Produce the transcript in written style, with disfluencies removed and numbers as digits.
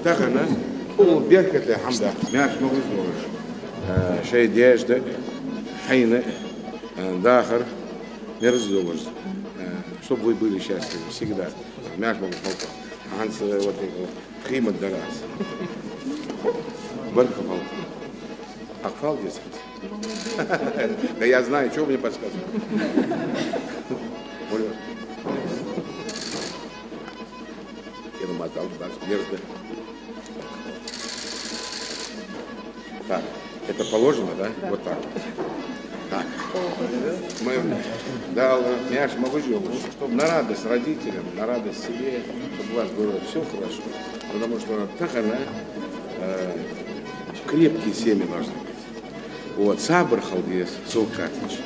تخنا وبيركت الحمد لله ماش مغزوش شيء دياش ده حين داخر نرزوش чтобы вы были счастливы всегда. Мяш могу полка. Анс вот химат дарас. Балька полка. Акфал здесь. Да я знаю, что вы мне подсказываете. Я намотал так, держи. Так, это положено, да? Вот так. Так. Мы дал мяш могучего, чтобы на радость родителям, на радость себе, чтобы у вас было все хорошо. Потому что так она крепкие семьи должны быть. Вот, сабр халдес, сулкатыч.